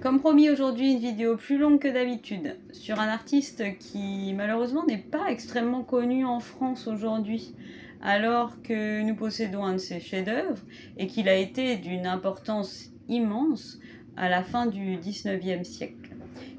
Comme promis aujourd'hui, une vidéo plus longue que d'habitude sur un artiste qui malheureusement n'est pas extrêmement connu en France aujourd'hui, alors que nous possédons un de ses chefs-d'œuvre et qu'il a été d'une importance immense à la fin du 19e siècle.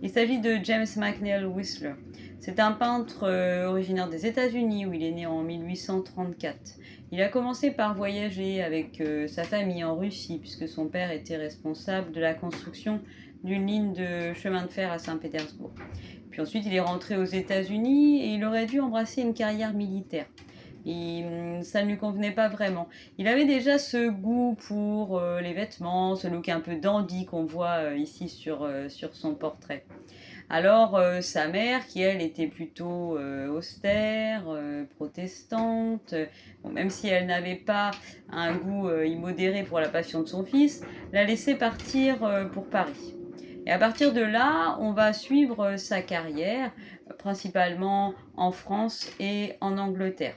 Il s'agit de James McNeill Whistler. C'est un peintre originaire des États-Unis où il est né en 1834. Il a commencé par voyager avec sa famille en Russie puisque son père était responsable de la construction d'une ligne de chemin de fer à Saint-Pétersbourg. Puis ensuite il est rentré aux États-Unis et il aurait dû embrasser une carrière militaire. Et ça ne lui convenait pas vraiment. Il avait déjà ce goût pour les vêtements, ce look un peu dandy qu'on voit ici sur son portrait. Alors sa mère, qui elle était plutôt austère, protestante, bon, même si elle n'avait pas un goût immodéré pour la passion de son fils, l'a laissé partir pour Paris. Et à partir de là, on va suivre sa carrière, principalement en France et en Angleterre.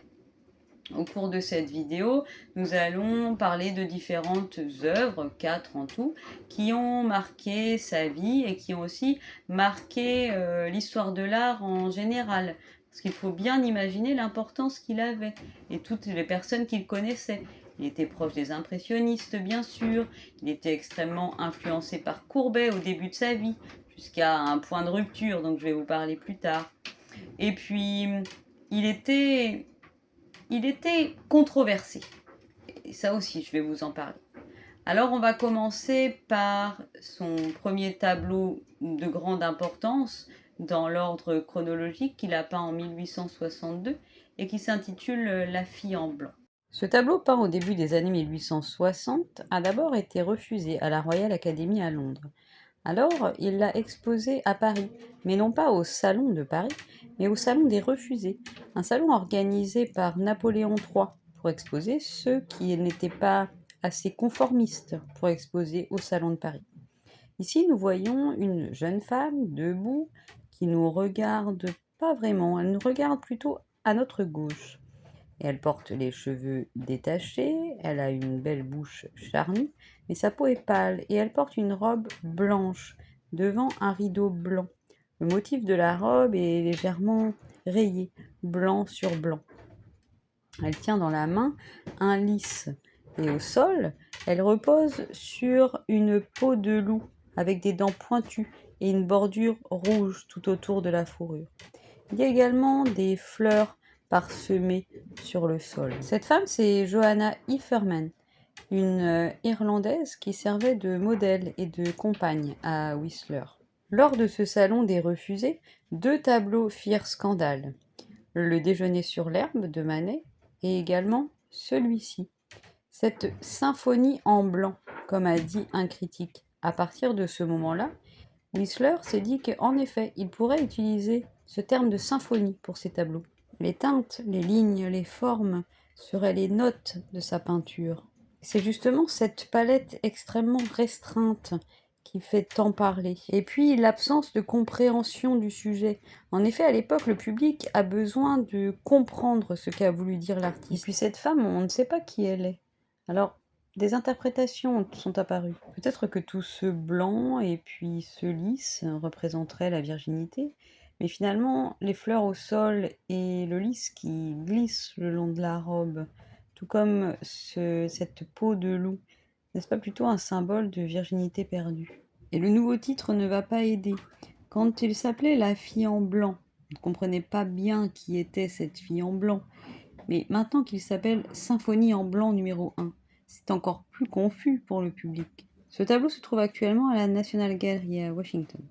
Au cours de cette vidéo, nous allons parler de différentes œuvres, 4 en tout, qui ont marqué sa vie et qui ont aussi marqué l'histoire de l'art en général. Parce qu'il faut bien imaginer l'importance qu'il avait et toutes les personnes qu'il connaissait. Il était proche des impressionnistes, bien sûr. Il était extrêmement influencé par Courbet au début de sa vie, jusqu'à un point de rupture, donc je vais vous parler plus tard. Et puis, il était controversé. Et ça aussi, je vais vous en parler. Alors, on va commencer par son premier tableau de grande importance dans l'ordre chronologique qu'il a peint en 1862 et qui s'intitule La fille en blanc. Ce tableau, peint au début des années 1860, a d'abord été refusé à la Royal Academy à Londres. Alors, il l'a exposé à Paris, mais non pas au Salon de Paris, mais au Salon des Refusés, un salon organisé par Napoléon III pour exposer ceux qui n'étaient pas assez conformistes pour exposer au Salon de Paris. Ici, nous voyons une jeune femme debout qui nous regarde pas vraiment, elle nous regarde plutôt à notre gauche. Et elle porte les cheveux détachés, elle a une belle bouche charnue, mais sa peau est pâle et elle porte une robe blanche devant un rideau blanc. Le motif de la robe est légèrement rayé, blanc sur blanc. Elle tient dans la main un lys et au sol, elle repose sur une peau de loup avec des dents pointues et une bordure rouge tout autour de la fourrure. Il y a également des fleurs parsemées sur le sol. Cette femme, c'est Johanna Ifferman, une Irlandaise qui servait de modèle et de compagne à Whistler. Lors de ce salon des refusés, 2 tableaux firent scandale. Le déjeuner sur l'herbe de Manet et également celui-ci. Cette symphonie en blanc, comme a dit un critique. À partir de ce moment-là, Whistler s'est dit qu'en effet, il pourrait utiliser ce terme de symphonie pour ses tableaux. Les teintes, les lignes, les formes seraient les notes de sa peinture. C'est justement cette palette extrêmement restreinte qui fait tant parler. Et puis l'absence de compréhension du sujet. En effet, à l'époque, le public a besoin de comprendre ce qu'a voulu dire l'artiste. Et puis cette femme, on ne sait pas qui elle est. Alors, des interprétations sont apparues. Peut-être que tout ce blanc et puis ce lys représenteraient la virginité, mais finalement, les fleurs au sol et le lys qui glisse le long de la robe, tout comme cette peau de loup, n'est-ce pas plutôt un symbole de virginité perdue? Et le nouveau titre ne va pas aider. Quand il s'appelait La fille en blanc, on ne comprenait pas bien qui était cette fille en blanc. Mais maintenant qu'il s'appelle Symphonie en blanc numéro 1, c'est encore plus confus pour le public. Ce tableau se trouve actuellement à la National Gallery à Washington.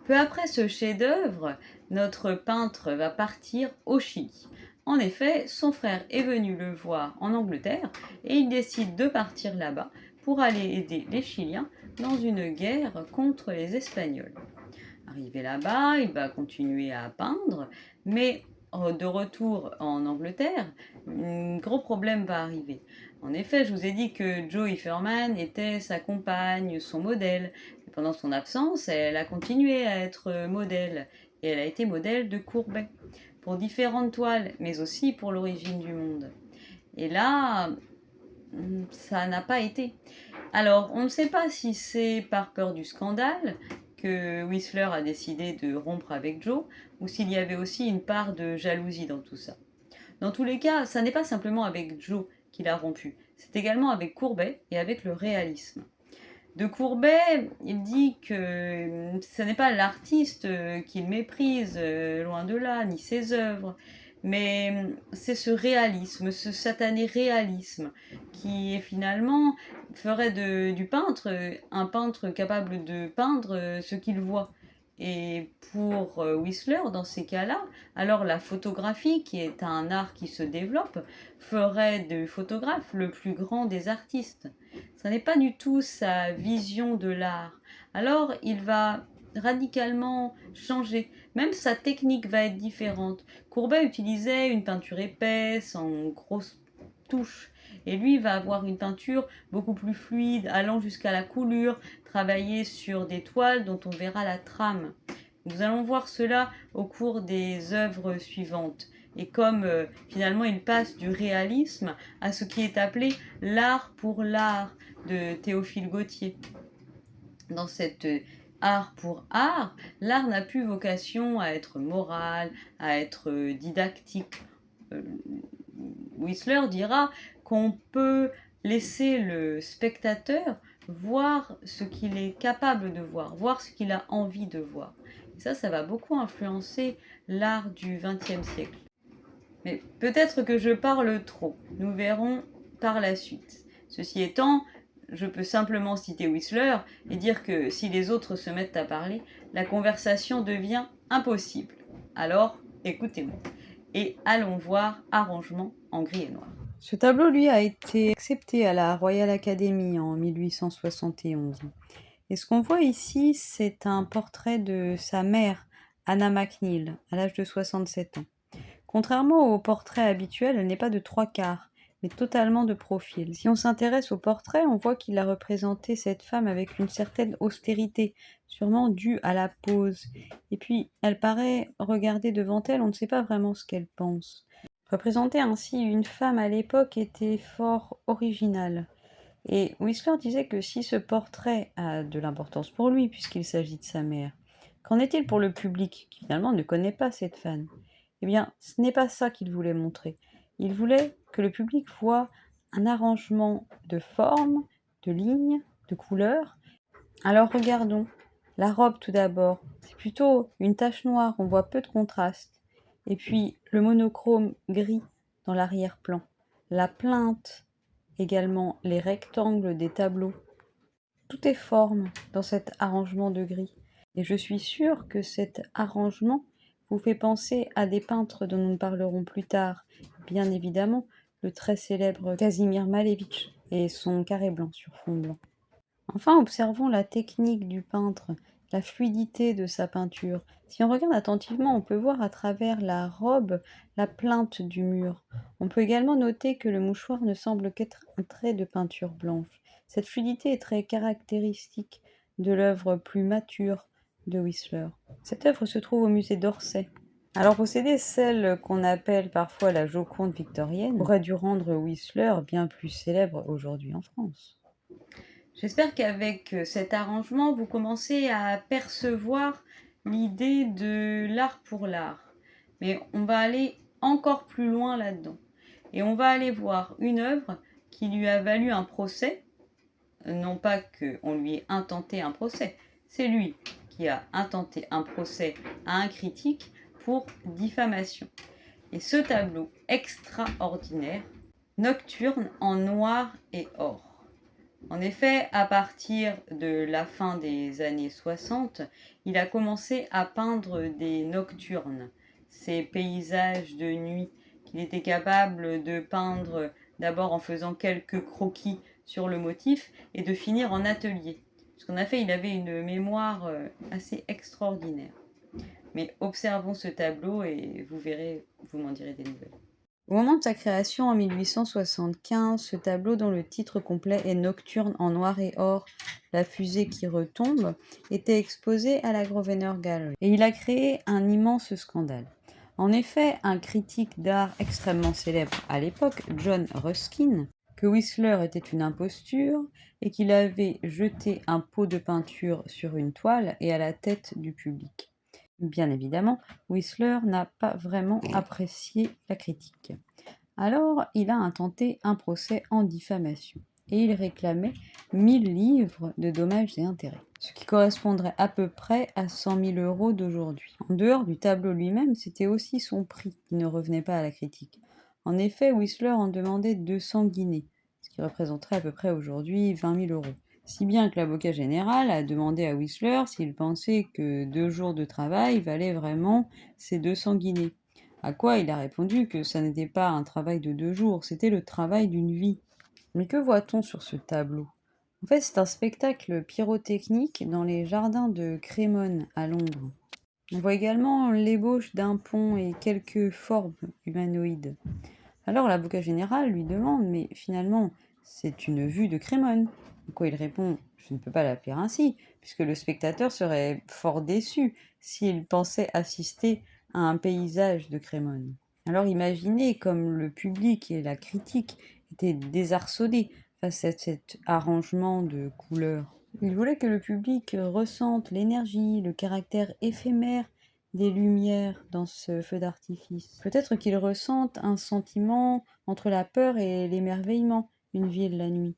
Peu après ce chef-d'œuvre, notre peintre va partir au Chili. En effet, son frère est venu le voir en Angleterre et il décide de partir là-bas pour aller aider les Chiliens dans une guerre contre les Espagnols. Arrivé là-bas, il va continuer à peindre, mais de retour en Angleterre, un gros problème va arriver. En effet, je vous ai dit que Joe Ifferman était sa compagne, son modèle. Et pendant son absence, elle a continué à être modèle. Et elle a été modèle de Courbet, pour différentes toiles, mais aussi pour l'origine du monde. Et là, ça n'a pas été. Alors, on ne sait pas si c'est par peur du scandale que Whistler a décidé de rompre avec Joe, ou s'il y avait aussi une part de jalousie dans tout ça. Dans tous les cas, ça n'est pas simplement avec Joe qu'il a rompu, c'est également avec Courbet et avec le réalisme. De Courbet, il dit que ce n'est pas l'artiste qu'il méprise, loin de là, ni ses œuvres, mais c'est ce réalisme, ce satané réalisme, qui finalement ferait du peintre un peintre capable de peindre ce qu'il voit. Et pour Whistler, dans ces cas-là, alors la photographie, qui est un art qui se développe, ferait du photographe le plus grand des artistes. Ça n'est pas du tout sa vision de l'art. Alors il va radicalement changer. Même sa technique va être différente. Courbet utilisait une peinture épaisse, en grosses touches. Et lui va avoir une peinture beaucoup plus fluide, allant jusqu'à la coulure, travailler sur des toiles dont on verra la trame. Nous allons voir cela au cours des œuvres suivantes. Et comme finalement il passe du réalisme à ce qui est appelé l'art pour l'art de Théophile Gautier. Dans cet art pour art, l'art n'a plus vocation à être moral, à être didactique. Whistler dira qu'on peut laisser le spectateur voir ce qu'il est capable de voir ce qu'il a envie de voir. Et ça va beaucoup influencer l'art du XXe siècle. Mais peut-être que je parle trop, nous verrons par la suite. Ceci étant, je peux simplement citer Whistler et dire que si les autres se mettent à parler, la conversation devient impossible. Alors, écoutez-moi. Et allons voir Arrangement en gris et noir. Ce tableau, lui, a été accepté à la Royal Academy en 1871. Et ce qu'on voit ici, c'est un portrait de sa mère, Anna McNeill, à l'âge de 67 ans. Contrairement au portrait habituel, elle n'est pas de 3/4, mais totalement de profil. Si on s'intéresse au portrait, on voit qu'il a représenté cette femme avec une certaine austérité, sûrement due à la pose. Et puis, elle paraît regarder devant elle, on ne sait pas vraiment ce qu'elle pense. Représenter ainsi une femme à l'époque était fort original. Et Whistler disait que si ce portrait a de l'importance pour lui, puisqu'il s'agit de sa mère, qu'en est-il pour le public, qui finalement ne connaît pas cette femme? Eh bien, ce n'est pas ça qu'il voulait montrer. Il voulait que le public voit un arrangement de formes, de lignes, de couleurs. Alors regardons. La robe tout d'abord, c'est plutôt une tache noire, on voit peu de contraste. Et puis le monochrome gris dans l'arrière-plan. La plinthe, également les rectangles des tableaux. Tout est forme dans cet arrangement de gris. Et je suis sûre que cet arrangement vous fait penser à des peintres dont nous parlerons plus tard. Bien évidemment, le très célèbre Kazimir Malevich et son carré blanc sur fond blanc. Enfin, observons la technique du peintre, la fluidité de sa peinture. Si on regarde attentivement, on peut voir à travers la robe la plinthe du mur. On peut également noter que le mouchoir ne semble qu'être un trait de peinture blanche. Cette fluidité est très caractéristique de l'œuvre plus mature de Whistler. Cette œuvre se trouve au musée d'Orsay. Alors posséder celle qu'on appelle parfois la Joconde victorienne aurait dû rendre Whistler bien plus célèbre aujourd'hui en France. J'espère qu'avec cet arrangement, vous commencez à percevoir l'idée de l'art pour l'art. Mais on va aller encore plus loin là-dedans. Et on va aller voir une œuvre qui lui a valu un procès. Non pas qu'on lui ait intenté un procès, c'est lui qui a intenté un procès à un critique pour diffamation. Et ce tableau extraordinaire, Nocturne en noir et or. En effet, à partir de la fin des années 60, il a commencé à peindre des nocturnes, ces paysages de nuit qu'il était capable de peindre d'abord en faisant quelques croquis sur le motif et de finir en atelier. Ce qu'on a fait, il avait une mémoire assez extraordinaire. Mais observons ce tableau et vous verrez, vous m'en direz des nouvelles. Au moment de sa création en 1875, ce tableau dont le titre complet est Nocturne en noir et or, la fusée qui retombe, était exposé à la Grosvenor Gallery. Et il a créé un immense scandale. En effet, un critique d'art extrêmement célèbre à l'époque, John Ruskin, que Whistler était une imposture et qu'il avait jeté un pot de peinture sur une toile et à la tête du public. Bien évidemment, Whistler n'a pas vraiment apprécié la critique. Alors, il a intenté un procès en diffamation et il réclamait 1000 livres de dommages et intérêts, ce qui correspondrait à peu près à 100 000 € d'aujourd'hui. En dehors du tableau lui-même, c'était aussi son prix qui ne revenait pas à la critique. En effet, Whistler en demandait 200 guinées, ce qui représenterait à peu près aujourd'hui 20 000 €. Si bien que l'avocat général a demandé à Whistler s'il pensait que 2 jours de travail valaient vraiment ces 200 guinées. À quoi il a répondu que ça n'était pas un travail de 2 jours, c'était le travail d'une vie. Mais que voit-on sur ce tableau? En fait, c'est un spectacle pyrotechnique dans les jardins de Crémone à Londres. On voit également l'ébauche d'un pont et quelques formes humanoïdes. Alors l'avocat général lui demande, mais finalement, c'est une vue de Crémone. À quoi il répond, je ne peux pas l'appeler ainsi, puisque le spectateur serait fort déçu s'il pensait assister à un paysage de Crémone. Alors imaginez comme le public et la critique étaient désarçonnés face à cet arrangement de couleurs. Il voulait que le public ressente l'énergie, le caractère éphémère des lumières dans ce feu d'artifice. Peut-être qu'il ressente un sentiment entre la peur et l'émerveillement, une ville la nuit.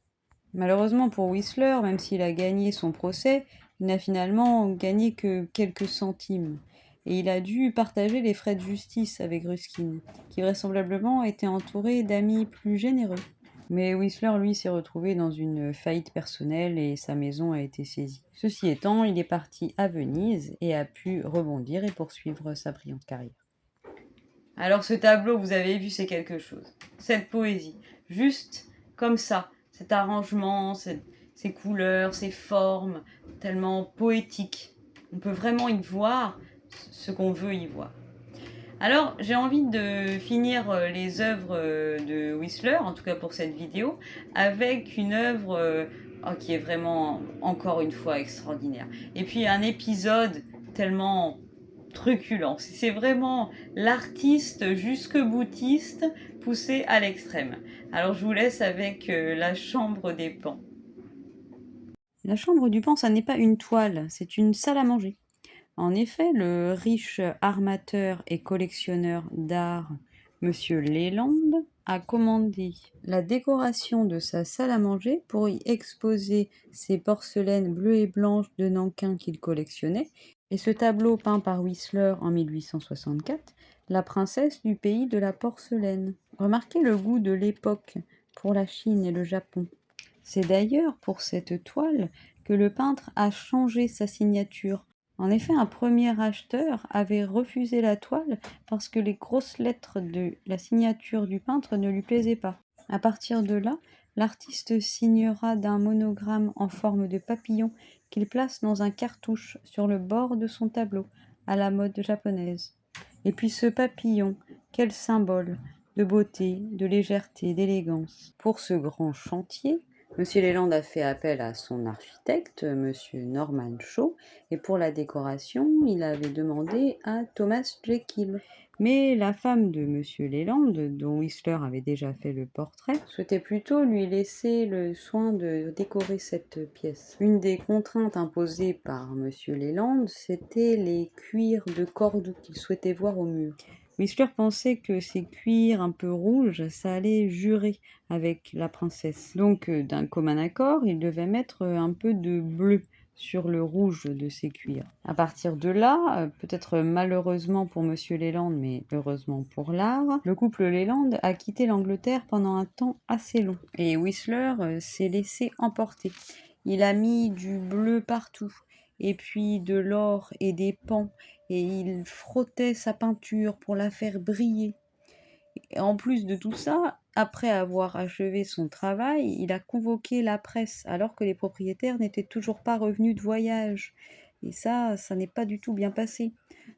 Malheureusement pour Whistler, même s'il a gagné son procès, il n'a finalement gagné que quelques centimes. Et il a dû partager les frais de justice avec Ruskin, qui vraisemblablement était entouré d'amis plus généreux. Mais Whistler, lui, s'est retrouvé dans une faillite personnelle et sa maison a été saisie. Ceci étant, il est parti à Venise et a pu rebondir et poursuivre sa brillante carrière. Alors ce tableau, vous avez vu, c'est quelque chose. Cette poésie, juste comme ça, cet arrangement, ces couleurs, ces formes, tellement poétiques. On peut vraiment y voir ce qu'on veut y voir. Alors, j'ai envie de finir les œuvres de Whistler, en tout cas pour cette vidéo, avec une œuvre qui est vraiment, encore une fois, extraordinaire. Et puis un épisode tellement truculent. C'est vraiment l'artiste jusque-boutiste poussé à l'extrême. Alors, je vous laisse avec La Chambre des Pans. La chambre du pan, ça n'est pas une toile, c'est une salle à manger. En effet, le riche armateur et collectionneur d'art, Monsieur Leland, a commandé la décoration de sa salle à manger pour y exposer ses porcelaines bleues et blanches de Nankin qu'il collectionnait, et ce tableau peint par Whistler en 1864, La princesse du pays de la porcelaine. Remarquez le goût de l'époque pour la Chine et le Japon. C'est d'ailleurs pour cette toile que le peintre a changé sa signature. En effet, un premier acheteur avait refusé la toile parce que les grosses lettres de la signature du peintre ne lui plaisaient pas. À partir de là, l'artiste signera d'un monogramme en forme de papillon qu'il place dans un cartouche sur le bord de son tableau, à la mode japonaise. Et puis ce papillon, quel symbole de beauté, de légèreté, d'élégance. Pour ce grand chantier, Monsieur Leland a fait appel à son architecte, Monsieur Norman Shaw, et pour la décoration, il avait demandé à Thomas Jekyll. Mais la femme de Monsieur Leland, dont Whistler avait déjà fait le portrait, souhaitait plutôt lui laisser le soin de décorer cette pièce. Une des contraintes imposées par Monsieur Leland, c'était les cuirs de Cordoue qu'il souhaitait voir au mur. Whistler pensait que ces cuirs un peu rouges, ça allait jurer avec la princesse. Donc, d'un commun accord, il devait mettre un peu de bleu sur le rouge de ces cuirs. À partir de là, peut-être malheureusement pour Monsieur Leland, mais heureusement pour l'art, le couple Leland a quitté l'Angleterre pendant un temps assez long. Et Whistler s'est laissé emporter. Il a mis du bleu partout, et puis de l'or et des pans, et il frottait sa peinture pour la faire briller. Et en plus de tout ça, après avoir achevé son travail, il a convoqué la presse alors que les propriétaires n'étaient toujours pas revenus de voyage. Et ça n'est pas du tout bien passé.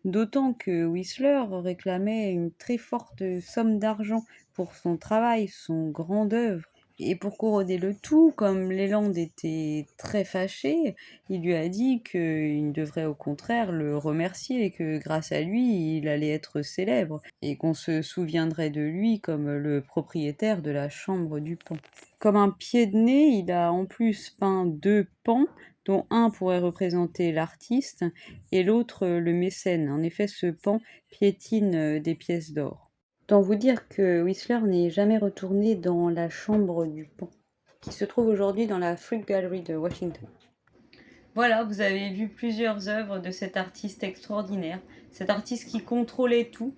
D'autant que Whistler réclamait une très forte somme d'argent pour son travail, son grand œuvre. Et pour corroder le tout, comme Leland était très fâché, il lui a dit qu'il devrait au contraire le remercier et que grâce à lui, il allait être célèbre et qu'on se souviendrait de lui comme le propriétaire de la chambre du pan. Comme un pied de nez, il a en plus peint 2 pans, dont un pourrait représenter l'artiste et l'autre le mécène. En effet, ce pan piétine des pièces d'or. Autant vous dire que Whistler n'est jamais retourné dans la chambre du pan, qui se trouve aujourd'hui dans la Frick Gallery de Washington. Voilà, vous avez vu plusieurs œuvres de cet artiste extraordinaire, cet artiste qui contrôlait tout,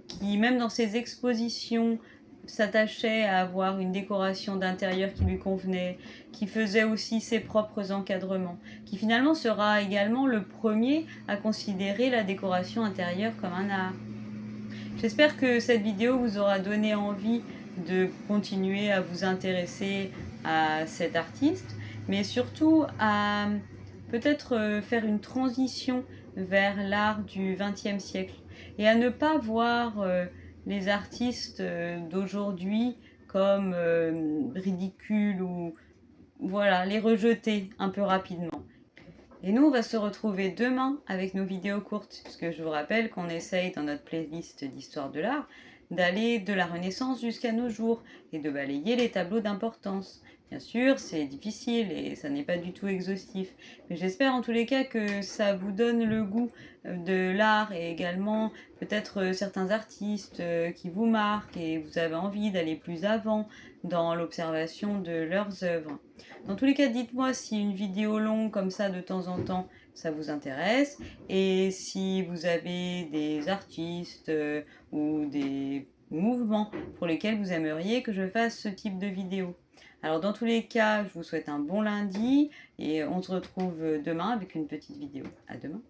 qui même dans ses expositions s'attachait à avoir une décoration d'intérieur qui lui convenait, qui faisait aussi ses propres encadrements, qui finalement sera également le premier à considérer la décoration intérieure comme un art. J'espère que cette vidéo vous aura donné envie de continuer à vous intéresser à cet artiste, mais surtout à peut-être faire une transition vers l'art du XXe siècle et à ne pas voir les artistes d'aujourd'hui comme ridicules ou voilà, les rejeter un peu rapidement. Et nous, on va se retrouver demain avec nos vidéos courtes, puisque je vous rappelle qu'on essaye dans notre playlist d'histoire de l'art d'aller de la Renaissance jusqu'à nos jours et de balayer les tableaux d'importance. Bien sûr, c'est difficile et ça n'est pas du tout exhaustif, mais j'espère en tous les cas que ça vous donne le goût de l'art et également peut-être certains artistes qui vous marquent et vous avez envie d'aller plus avant dans l'observation de leurs œuvres. Dans tous les cas, dites-moi si une vidéo longue comme ça de temps en temps, ça vous intéresse. Et si vous avez des artistes ou des mouvements pour lesquels vous aimeriez que je fasse ce type de vidéo. Alors dans tous les cas, je vous souhaite un bon lundi et on se retrouve demain avec une petite vidéo. À demain.